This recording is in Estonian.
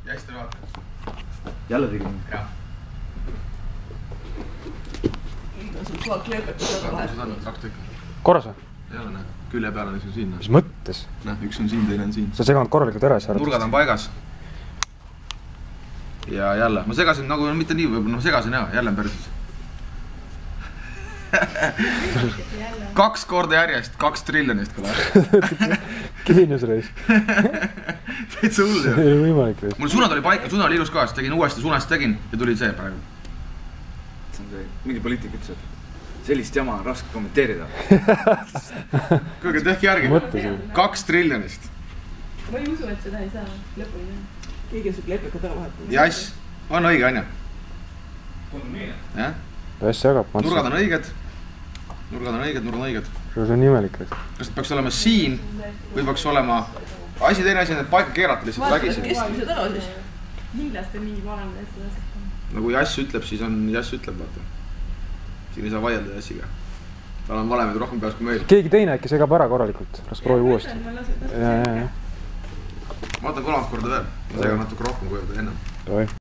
ja hästi vaata. Jälle tegime? Jah. Sul kogu aeg kleepetada vahet. Kaks tükki. Korras või? Ei ole, näe. Külje peal on üks on siin. Mis mõttes? Näe, üks on siin, teine on siin. Sa seganud korralikult ära, siis Nurgad on paigas. Ja jälle. Ma segasin nagu mitte nii, võib-olla segasin jah, jälle on perses. 2 korda järjest, 2 triljonist kule. Kiinusreis. Täitsa hull ju. Ei võimalik reis. Mul sunad oli paika, sunad oli ilus kohas, tegin uuesti sunast tegin ja tuli see praegu. See on see, mingi poliitik ütles, et sellist jama on raske kommenteerida. Kuulge, tehke järgi. 2 triljonist. Ma ei usu, et seda ei saa lõpuni teha. Keegi on su kleepekad ära vahetada. Jass, on õige, on ju? Jah? Jass jagab. Nurgad on õiged. Nurgad on õiged. See on imelik. Kas peaks olema siin või peaks olema... teine asi on, et paika keerata lihtsalt vägisi. Keskmise taga siis. Hiinlastel mingi parem seda asjad. Nagu Jass ütleb, siis on Jass ütleb, vaata. Siin ei saa vaielda Jassiga. Tal on valemid rohkem peas kui meil. Keegi teine äkki segab ära korralikult. Las proovi uuesti. Ma võtan 3 korda veel. Ma segan natuke rohkem kui ennem.